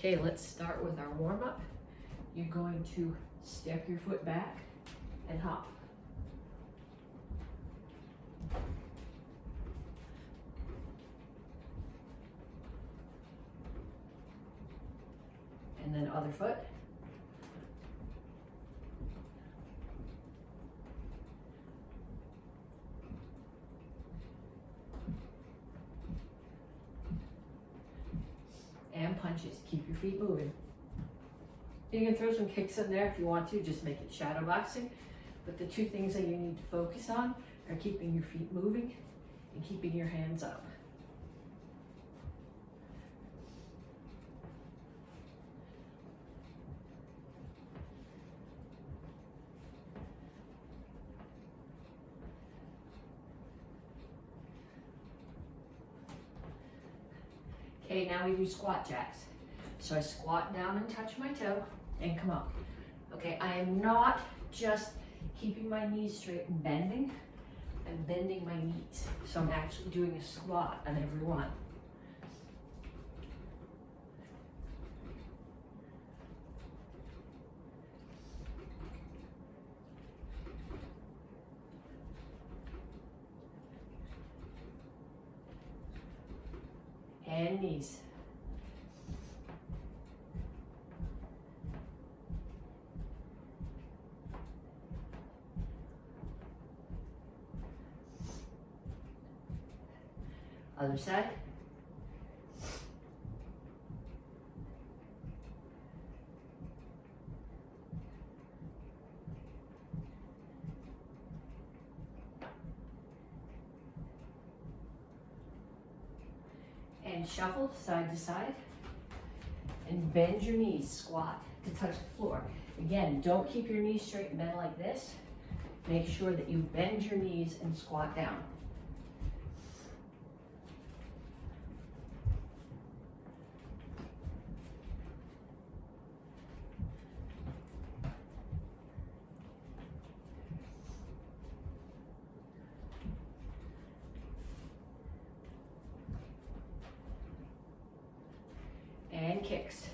Okay, let's start with our warm-up. You're going to step your foot back and hop. And then other foot. And punches. Keep your feet moving. You can throw some kicks in there if you want to, just make it shadow boxing. But the two things that you need to focus on are keeping your feet moving and keeping your hands up. Okay, now we do squat jacks. So I squat down and touch my toe and come up. Okay, I am not just keeping my knees straight and bending. I'm bending my knees. So I'm actually doing a squat on every one. And knees. Other side. And shuffle side to side. And bend your knees, squat to touch the floor. Again, don't keep your knees straight and bend like this. Make sure that you bend your knees and squat down. And kicks.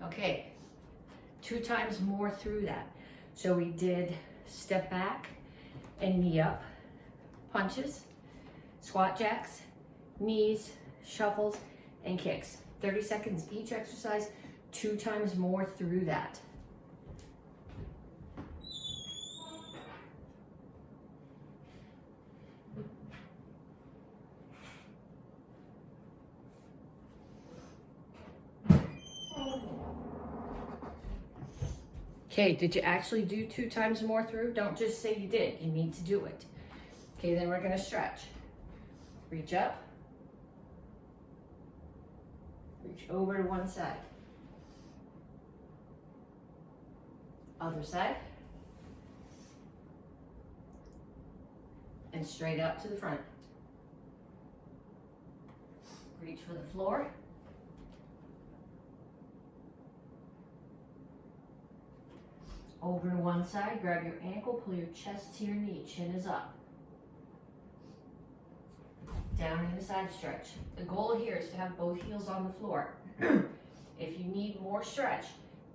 Okay. 2 times more through that. So we did step back and knee up, punches, squat jacks, knees, shuffles, and kicks. 30 seconds each exercise, 2 times more through that. Okay, did you actually do 2 times more through? Don't just say you did, you need to do it. Okay, then we're gonna stretch. Reach up. Reach over to one side. Other side. And straight out to the front. Reach for the floor. Over to one side, grab your ankle, pull your chest to your knee, chin is up. Down in a side stretch. The goal here is to have both heels on the floor. If you need more stretch,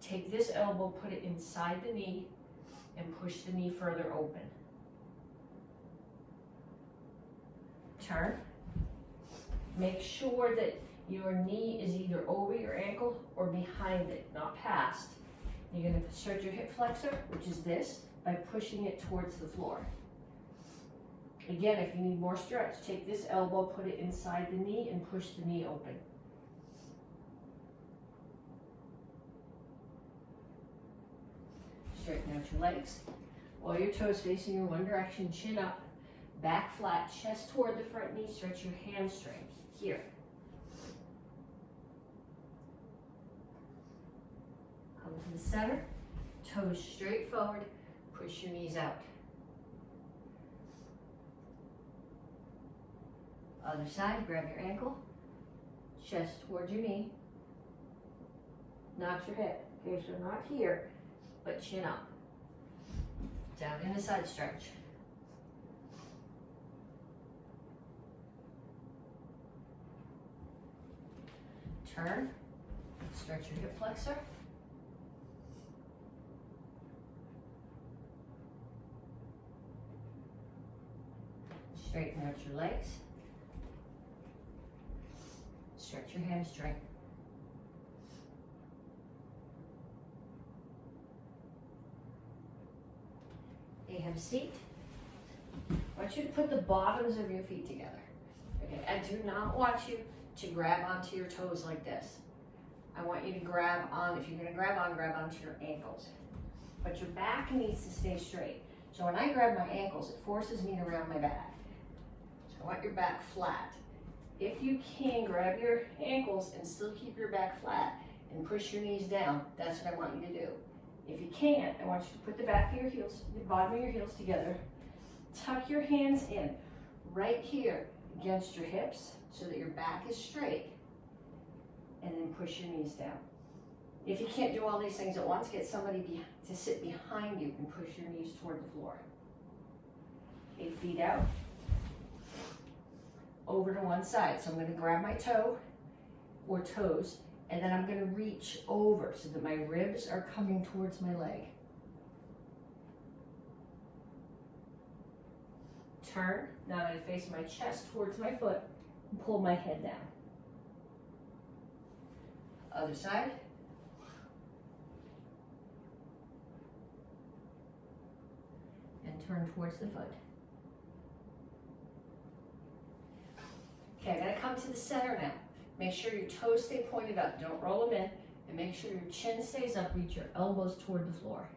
take this elbow, put it inside the knee, and push the knee further open. Turn. Make sure that your knee is either over your ankle or behind it, not past. You're going to stretch your hip flexor, which is this, by pushing it towards the floor. Again, if you need more stretch, take this elbow, put it inside the knee, and push the knee open. Straighten out your legs. All your toes facing in one direction, chin up, back flat, chest toward the front knee, stretch your hamstring here. Come to the center, Toes straight forward, push your knees out. Other side, grab your ankle, chest towards your knee, notch your hip. Okay, so not here, but chin up. Down in a side stretch. Turn, stretch your hip flexor. Straighten out your legs. Stretch your hamstring. Okay, have a seat. I want you to put the bottoms of your feet together. Okay, I do not want you to grab onto your toes like this. I want you to grab on, if you're gonna grab onto your ankles. But your back needs to stay straight. So when I grab my ankles, it forces me to round my back. So I want your back flat. If you can, grab your ankles and still keep your back flat and push your knees down. That's what I want you to do. If you can't, I want you to put the back of your heels, the bottom of your heels together. Tuck your hands in right here against your hips so that your back is straight. And then push your knees down. If you can't do all these things at once, get somebody to sit behind you and push your knees toward the floor. 8 feet out. Over to one side. So I'm going to grab my toe or toes, and then I'm going to reach over so that my ribs are coming towards my leg. Turn. Now I'm going to face my chest towards my foot and pull my head down. Other side. And turn towards the foot. Okay, I'm going to come to the center now. Make sure your toes stay pointed up. Don't roll them in. And make sure your chin stays up. Reach your elbows toward the floor.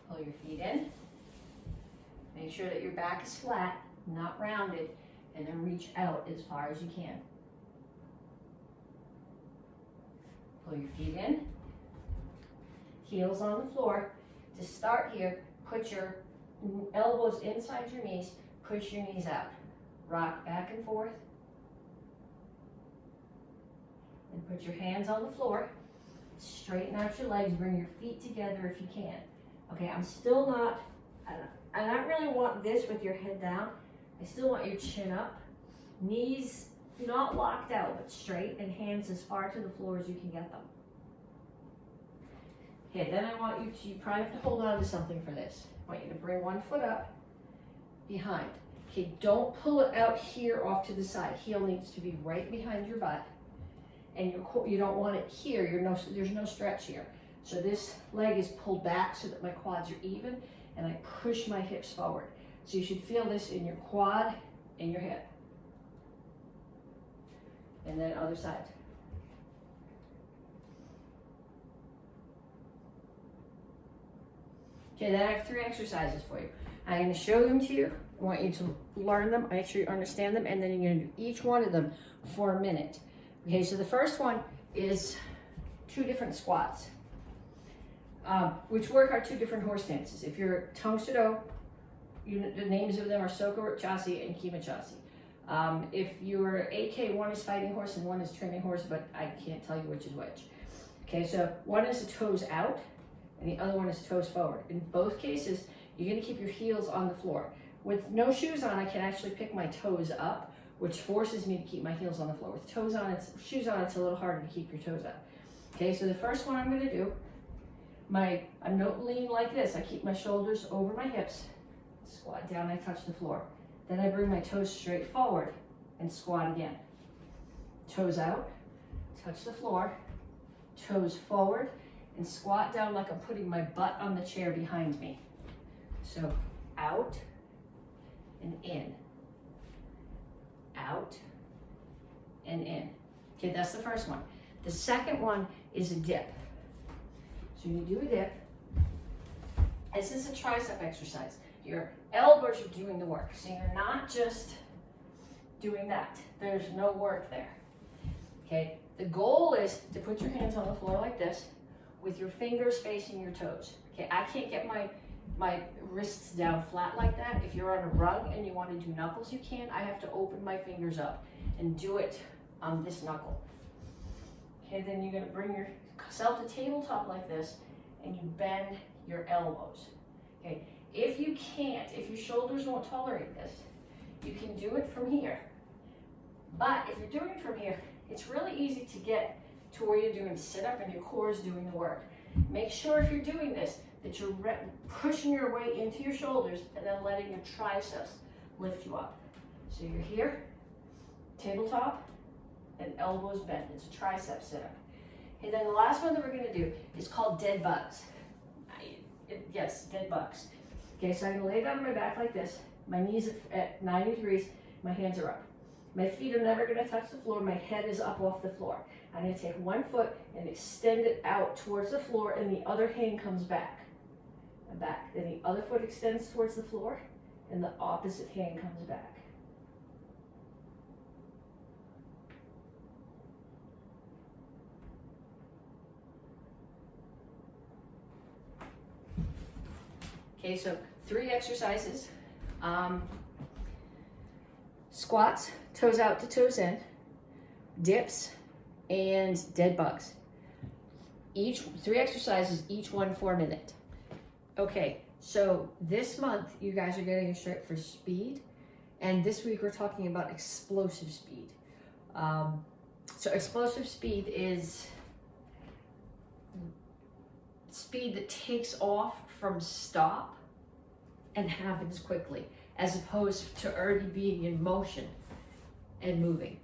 Pull your feet in. Make sure that your back is flat, not rounded, and then reach out as far as you can. Pull your feet in. Heels on the floor. To start here, put your elbows inside your knees, push your knees out. Rock back and forth. And put your hands on the floor. Straighten out your legs, bring your feet together if you can. Okay, I'm not really want this with your head down. I still want your chin up. Knees not locked out, but straight, and hands as far to the floor as you can get them. Okay, then I want you probably have to hold on to something for this. I want you to bring one foot up, behind. Okay, don't pull it out here off to the side. Heel needs to be right behind your butt. And you don't want it here. There's no stretch here. So this leg is pulled back so that my quads are even, and I push my hips forward. So you should feel this in your quad and your hip. And then other side. Okay, then I have 3 exercises for you. I'm going to show them to you. I want you to learn them, make sure you understand them, and then you're going to do each one of them for a minute. Okay, so the first one is 2 different squats, which work our 2 different horse stances. If you're Tang Soo Do, the names of them are Soko Chassi and Kima Chassi. If you're AK, one is fighting horse and one is training horse, but I can't tell you which is which. Okay, so one is the toes out, and the other one is toes forward. In both cases, you're going to keep your heels on the floor. With no shoes on, I can actually pick my toes up, which forces me to keep my heels on the floor. With shoes on, it's a little harder to keep your toes up. Okay, so the first one I'm going to do, I'm not lean like this. I keep my shoulders over my hips, squat down, I touch the floor. Then I bring my toes straight forward and squat again. Toes out, touch the floor, toes forward, and squat down like I'm putting my butt on the chair behind me. So out and in, out and in. Okay, that's the first one. The second one is a dip. So you do a dip. This is a tricep exercise. Your elbows are doing the work. So you're not just doing that. There's no work there. Okay, the goal is to put your hands on the floor like this with your fingers facing your toes. Okay, I can't get my wrists down flat like that. If you're on a rug and you want to do knuckles, you can. I have to open my fingers up and do it on this knuckle. Okay, then you're going to bring yourself to tabletop like this and you bend your elbows. Okay, if you can't, if your shoulders won't tolerate this, you can do it from here. But if you're doing it from here, it's really easy to get to where you're doing sit-up and your core is doing the work. Make sure if you're doing this, that you're pushing your way into your shoulders and then letting your triceps lift you up. So you're here, tabletop, and elbows bent. It's a tricep sit-up. Okay, then the last one that we're gonna do is called dead bugs. Yes, dead bugs. Okay, so I'm gonna lay down on my back like this. My knees at 90 degrees, my hands are up. My feet are never gonna touch the floor, my head is up off the floor. I'm gonna take one foot and extend it out towards the floor and the other hand comes back. And back. Then the other foot extends towards the floor and the opposite hand comes back. Okay, so 3 exercises. Squats, toes out to toes in, dips, and dead bugs. 3 exercises, each one 4 minutes. Okay, so this month you guys are getting a shirt for speed, and this week we're talking about explosive speed. So explosive speed is speed that takes off from stop and happens quickly, as opposed to already being in motion and moving.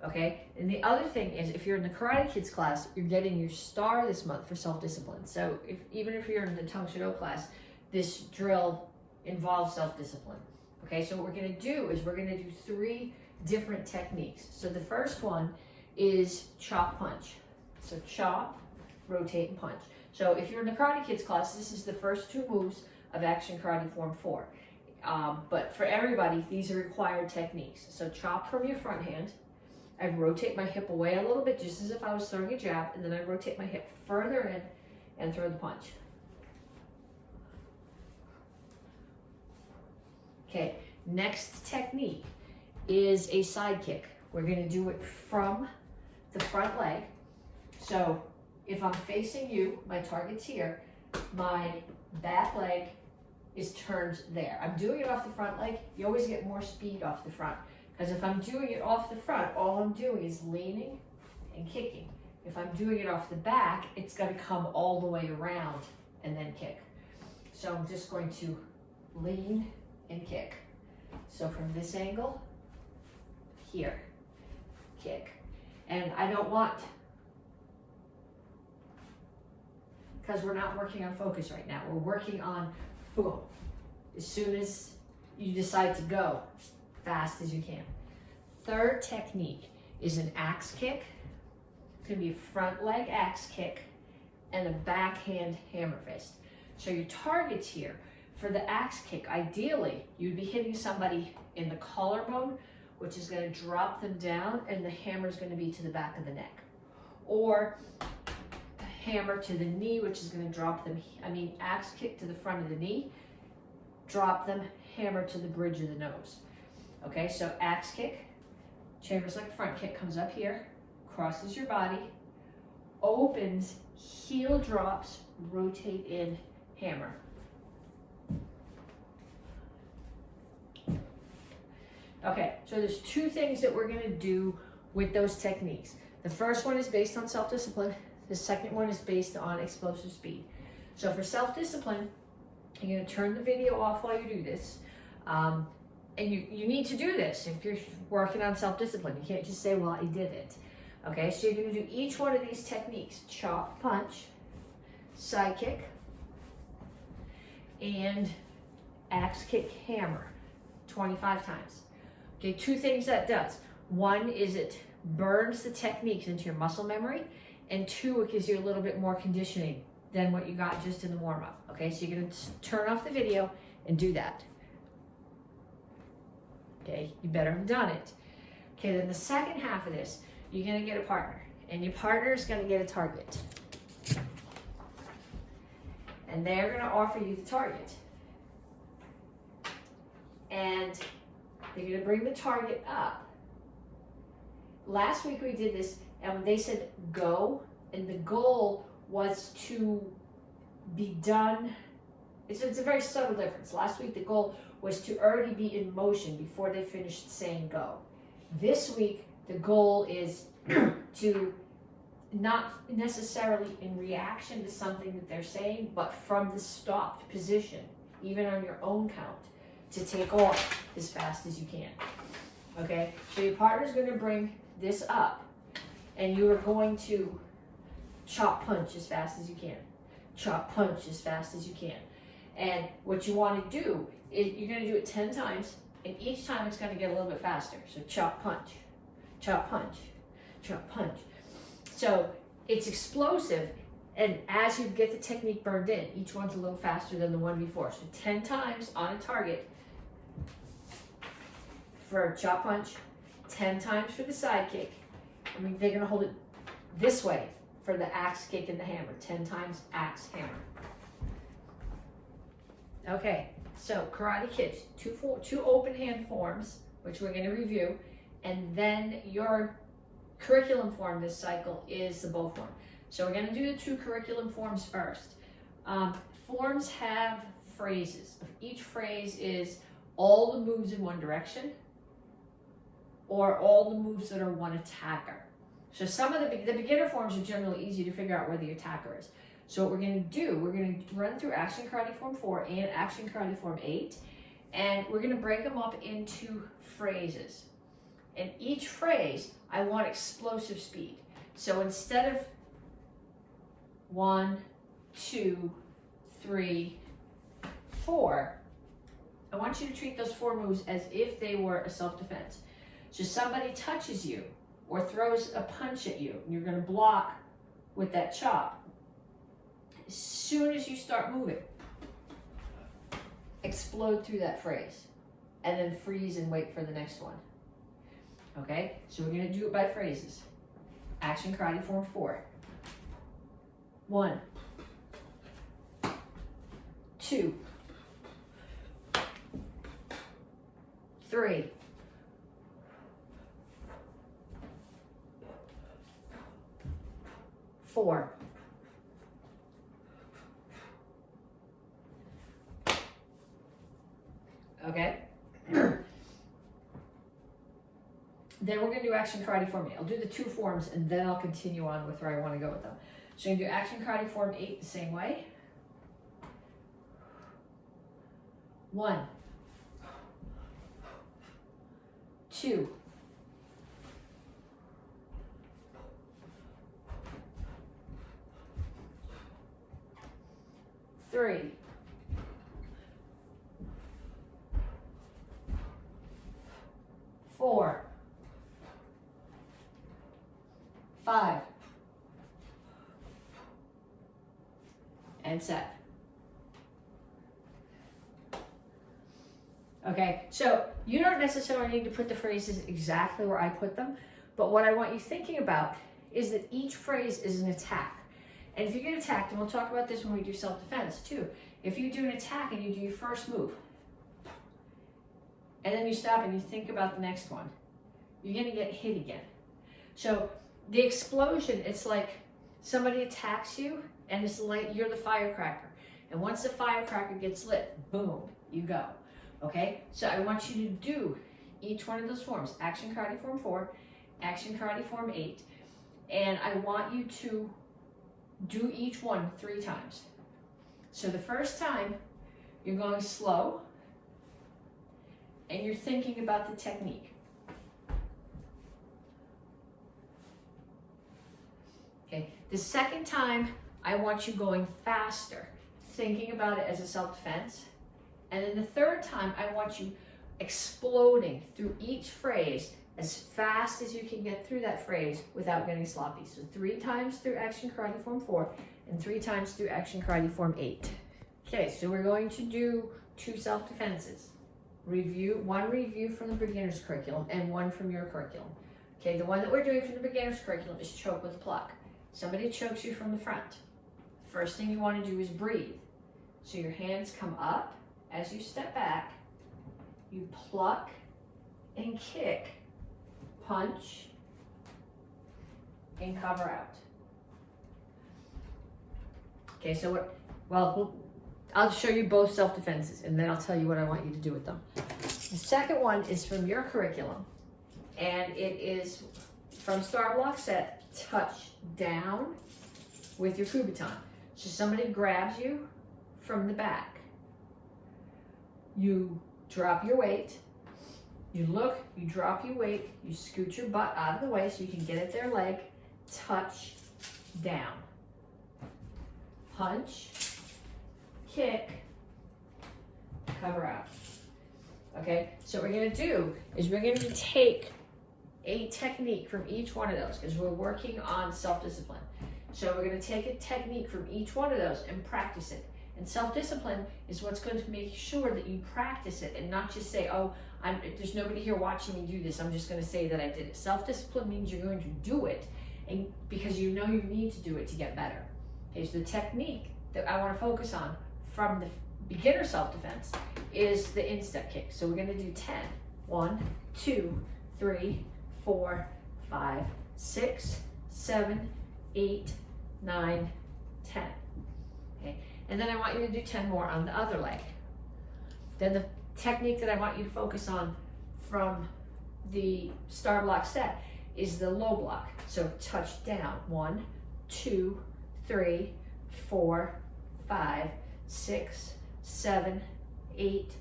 Okay, and the other thing is, if you're in the Karate Kids class, you're getting your star this month for self-discipline. So even if you're in the Tang Soo Do class, this drill involves self-discipline. Okay, so what we're gonna do is we're gonna do 3 different techniques. So the first one is chop punch. So chop, rotate, and punch. So if you're in the Karate Kids class, this is the first 2 moves of Action Karate Form 4. But for everybody, these are required techniques. So chop from your front hand. I rotate my hip away a little bit, just as if I was throwing a jab, and then I rotate my hip further in and throw the punch. Okay, next technique is a side kick. We're gonna do it from the front leg. So if I'm facing you, my target's here, my back leg is turned there. I'm doing it off the front leg. You always get more speed off the front. Because if I'm doing it off the front, all I'm doing is leaning and kicking. If I'm doing it off the back, it's going to come all the way around and then kick. So I'm just going to lean and kick. So from this angle, here, kick. And I don't want, because we're not working on focus right now. We're working on boom. As soon as you decide to go, fast as you can. Third technique is an axe kick. It's gonna be a front leg axe kick and a backhand hammer fist. So your targets here for the axe kick, ideally, you'd be hitting somebody in the collarbone, which is gonna drop them down, and the hammer is gonna be to the back of the neck. Or a hammer to the knee, which is gonna drop them, axe kick to the front of the knee, drop them, hammer to the bridge of the nose. Okay, so axe kick, chambers like a front kick, comes up here, crosses your body, opens, heel drops, rotate in, hammer. Okay, so there's 2 things that we're gonna do with those techniques. The first one is based on self-discipline. The second one is based on explosive speed. So for self-discipline, you're gonna turn the video off while you do this. And you need to do this if you're working on self-discipline. You can't just say, well, I did it. Okay, so you're gonna do each one of these techniques: chop, punch, side kick, and axe kick, hammer, 25 times. Okay, 2 things that does. 1 is it burns the techniques into your muscle memory, and 2, it gives you a little bit more conditioning than what you got just in the warm-up. Okay, so you're gonna turn off the video and do that. Okay, you better have done it. Okay, then the second half of this, you're gonna get a partner, and your partner is gonna get a target. And they're gonna offer you the target. And they're gonna bring the target up. Last week we did this, and they said go, and the goal was to be done. It's a very subtle difference. Last week the goal was to already be in motion before they finished saying go. This week the goal is to not necessarily in reaction to something that they're saying, but from the stopped position, even on your own count, to take off as fast as you can. Okay, so your partner's going to bring this up, and you are going to chop punch as fast as you can. Chop punch as fast as you can. And what you want to do is you're going to do it 10 times, and each time it's going to get a little bit faster. So chop punch, chop punch, chop punch. So it's explosive, and as you get the technique burned in, each one's a little faster than the one before. So 10 times on a target for chop punch, 10 times for the side kick. I mean, they're going to hold it this way for the axe kick and the hammer. 10 times axe, hammer. Okay, so karate kicks, two open hand forms, which we're going to review, and then your curriculum form this cycle is the bow form. So we're going to do the two curriculum forms first. Forms have phrases. Each phrase is all the moves in one direction, or all the moves that are one attacker. So some of the beginner forms are generally easy to figure out where the attacker is. So what we're going to do, we're going to run through Action Karate Form 4 and Action Karate Form 8, and we're going to break them up into phrases. And each phrase, I want explosive speed. So instead of 1, 2, 3, 4, I want you to treat those 4 moves as if they were a self-defense. So somebody touches you or throws a punch at you, and you're going to block with that chop. As soon as you start moving, explode through that phrase, and then freeze and wait for the next one. Okay, so we're going to do it by phrases. Action Karate Form 4. 1, 2, 3, 4. Okay? Then we're going to do Action Karate Form 8. I'll do the 2 forms, and then I'll continue on with where I want to go with them. So you're going to do Action Karate Form 8 the same way. 1, 2, 3, 4, 5, and set. Okay, so you don't necessarily need to put the phrases exactly where I put them, but what I want you thinking about is that each phrase is an attack. And if you get attacked, and we'll talk about this when we do self-defense too, if you do an attack and you do your first move, and then you stop and you think about the next one, you're going to get hit again. So the explosion, it's like somebody attacks you, and it's like you're the firecracker. And once the firecracker gets lit, boom, you go. Okay? So I want you to do each one of those forms. Action Karate Form 4, Action Karate Form 8, and I want you to do each one 3 times. So the first time, you're going slow, and you're thinking about the technique. Okay, the second time, I want you going faster, thinking about it as a self-defense. And then the third time, I want you exploding through each phrase as fast as you can get through that phrase without getting sloppy. So 3 times through Action Karate Form 4 and 3 times through Action Karate Form 8. Okay, so we're going to do 2 self-defenses. One review from the beginner's curriculum and 1 from your curriculum. Okay, the one that we're doing for the beginner's curriculum is choke with pluck. Somebody chokes you from the front. First thing you want to do is breathe. So your hands come up as you step back. You pluck and kick, punch, and cover out. Okay, so what, well, I'll show you both self-defenses and then I'll tell you what I want you to do with them. The second one is from your curriculum, and it is from Star Block Set, touch down with your kubotan. So somebody grabs you from the back. You drop your weight. You look, you drop your weight, you scoot your butt out of the way so you can get at their leg, touch down. Punch, kick, cover out. Okay, so what we're gonna do is we're gonna take a technique from each one of those because we're working on self-discipline. So we're gonna take a technique from each one of those and practice it. And self-discipline is what's going to make sure that you practice it and not just say, oh, there's nobody here watching me do this, I'm just going to say that I did it. Self-discipline means you're going to do it and because you know you need to do it to get better. Okay, so the technique that I want to focus on from the beginner self-defense is the instep kick. So we're going to do 10. 1, 2, 3, 4, 5, 6, 7, 8, 9, 10. Okay. And then I want you to do 10 more on the other leg. Then the technique that I want you to focus on from the Star Block Set is the low block. So touch down. 1, 2, 3, 4, 5, 6, 7, 8,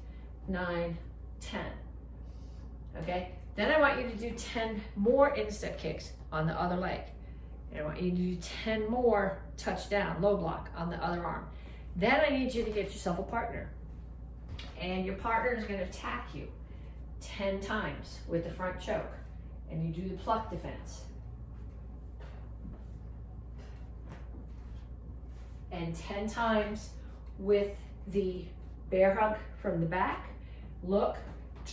9, 10. Okay? Then I want you to do 10 more instep kicks on the other leg. And I want you to do 10 more touch down, low block on the other arm. Then I need you to get yourself a partner. And your partner is going to attack you 10 times with the front choke. And you do the pluck defense. And 10 times with the bear hug from the back. Look,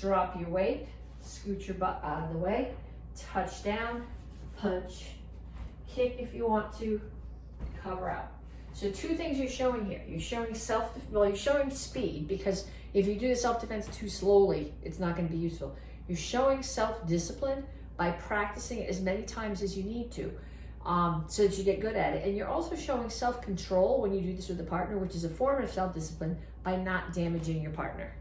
drop your weight, scoot your butt out of the way, touch down, punch, kick if you want to, cover out. So 2 things you're showing here. You're showing you're showing speed because if you do the self-defense too slowly, it's not going to be useful. You're showing self-discipline by practicing it as many times as you need to so that you get good at it. And you're also showing self-control when you do this with a partner, which is a form of self-discipline by not damaging your partner.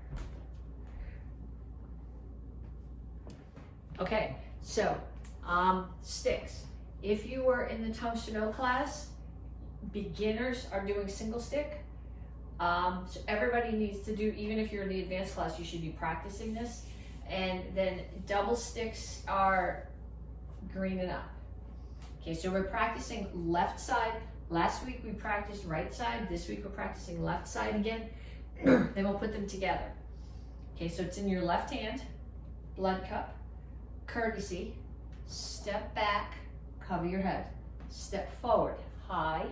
Okay, so sticks. If you were in the Tang Soo Do class, beginners are doing single stick. So everybody needs to do, even if you're in the advanced class, you should be practicing this. And then double sticks are green and up. Okay, so we're practicing left side. Last week we practiced right side. This week we're practicing left side again. Then we'll put them together. Okay, so it's in your left hand, blood cup, courtesy, step back, cover your head, step forward, high,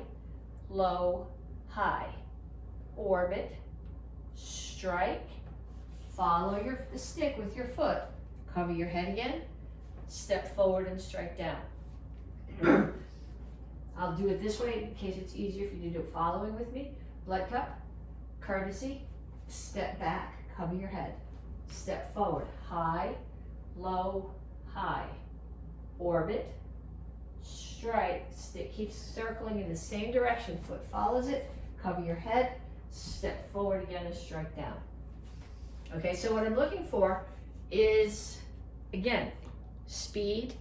low, high, orbit, strike, follow the stick with your foot, cover your head again, step forward and strike down. I'll do it this way in case it's easier for you to do it following with me. Blood cup, courtesy, step back, cover your head, step forward, high, low, high, orbit, strike, stick keeps circling in the same direction, foot follows it, cover your head, step forward again and strike down. Okay, so what I'm looking for is, again, speed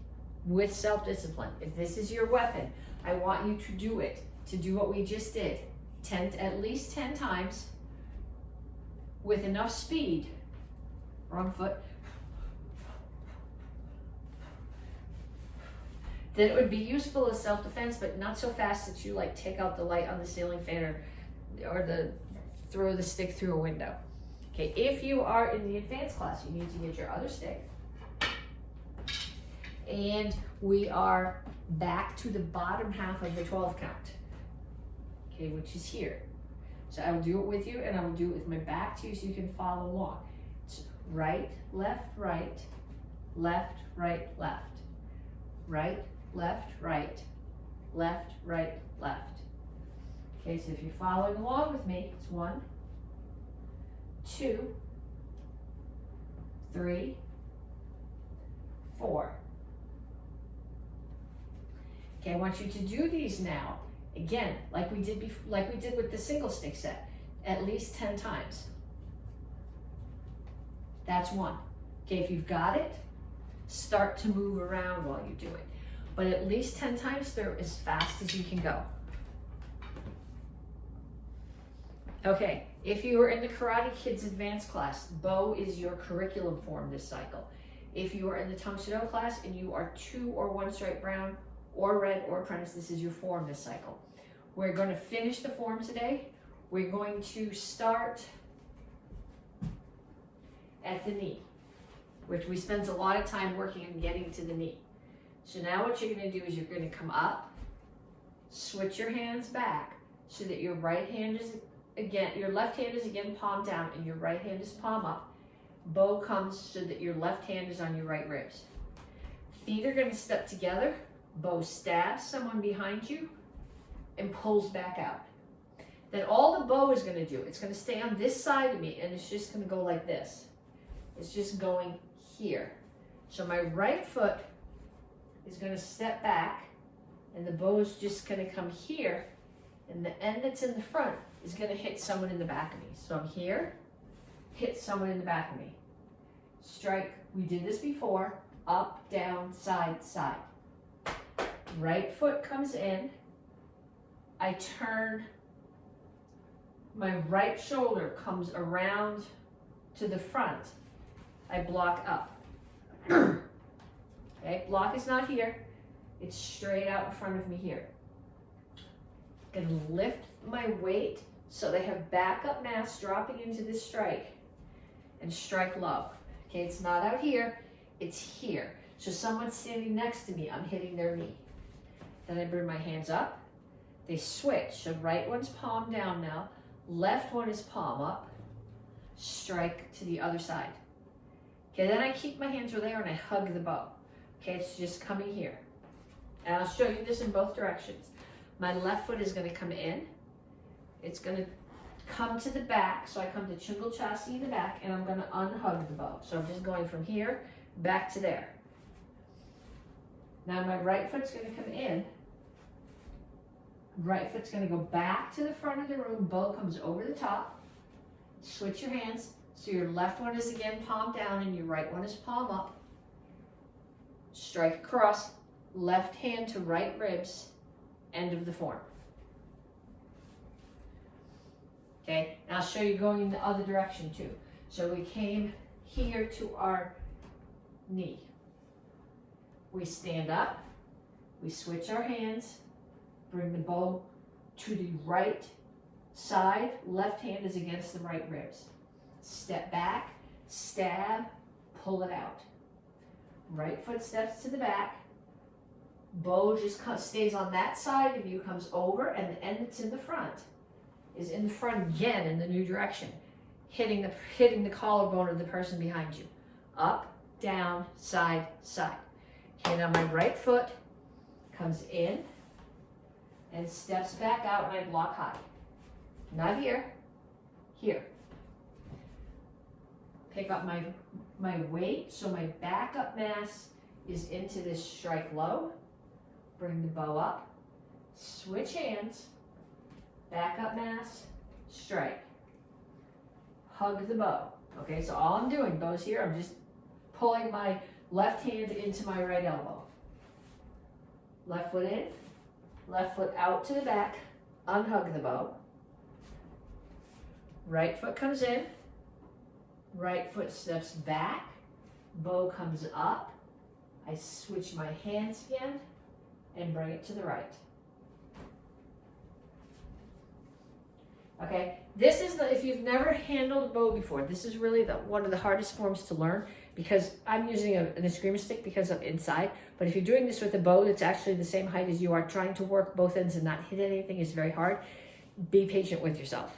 with self-discipline. If this is your weapon, I want you to do it, to do what we just did, at least 10 times with enough speed, wrong foot, that it would be useful as self-defense, but not so fast that you like take out the light on the ceiling fan or throw the stick through a window. Okay, if you are in the advanced class, you need to get your other stick. And we are back to the bottom half of the 12 count, okay, which is here. So I will do it with you and I will do it with my back to you so you can follow along. It's right, left, right, left, right, left. right, left, right, left, right, left. Okay, so if you're following along with me, it's 1, 2, 3, 4. Okay, I want you to do these now. Again, like we did with the single stick set, at least 10 times. That's 1. Okay, if you've got it, start to move around while you do it. But at least 10 times through as fast as you can go. Okay, if you are in the Karate Kids Advanced class, bow is your curriculum form this cycle. If you are in the Tang Soo Do class and you are 2 or 1 stripe brown or red or apprentice, this is your form this cycle. We're going to finish the form today. We're going to start at the knee, which we spend a lot of time working on getting to the knee. So now what you're going to do is you're going to come up, switch your hands back so that your right hand is again, your left hand is again palm down and your right hand is palm up. Bow comes so that your left hand is on your right ribs. Feet are going to step together. Bow stabs someone behind you and pulls back out. Then all the bow is going to do, it's going to stay on this side of me and it's just going to go like this. It's just going here. So my right foot is going to step back and the bow is just going to come here and the end that's in the front is going to hit someone in the back of me. So I'm here, hit someone in the back of me. Strike, we did this before, up, down, side, side. Right foot comes in, I turn, my right shoulder comes around to the front, I block up. Okay, block is not here, it's straight out in front of me here. Gonna lift my weight so they have backup mass dropping into this strike and strike low. Okay, it's not out here, it's here. So someone's standing next to me, I'm hitting their knee. Then I bring my hands up, they switch. So right one's palm down now, left one is palm up, strike to the other side. Okay, then I keep my hands where they are and I hug the bow. Okay, it's just coming here. And I'll show you this in both directions. My left foot is going to come in. It's going to come to the back. So I come to Chungal Chassi in the back and I'm going to unhug the bow. So I'm just going from here back to there. Now my right foot's going to come in. Right foot's going to go back to the front of the room. Bow comes over the top. Switch your hands. So your left one is again palm down and your right one is palm up. Strike across. Left hand to right ribs. End of the form. Okay, and I'll show you going in the other direction too. So we came here to our knee. We stand up, we switch our hands, bring the bow to the right side, left hand is against the right ribs. Step back, stab, pull it out. Right foot steps to the back, bow just stays on that side of you, comes over, and the end that's in the front is in the front again in the new direction, hitting the collarbone of the person behind you. Up, down, side, side. Okay, now my right foot comes in and steps back out and I block high. Not here, here. Pick up my weight, so my backup mass is into this strike low. Bring the bow up, switch hands, backup mass, strike. Hug the bow. Okay, so all I'm doing, bow's here, I'm just pulling my left hand into my right elbow. Left foot in, left foot out to the back, unhug the bow. Right foot comes in, right foot steps back, bow comes up. I switch my hands again and bring it to the right. Okay, this is if you've never handled a bow before, this is really one of the hardest forms to learn because I'm using an eskrima stick because I'm inside. But if you're doing this with a bow that's actually the same height as you are, trying to work both ends and not hit anything is very hard. Be patient with yourself.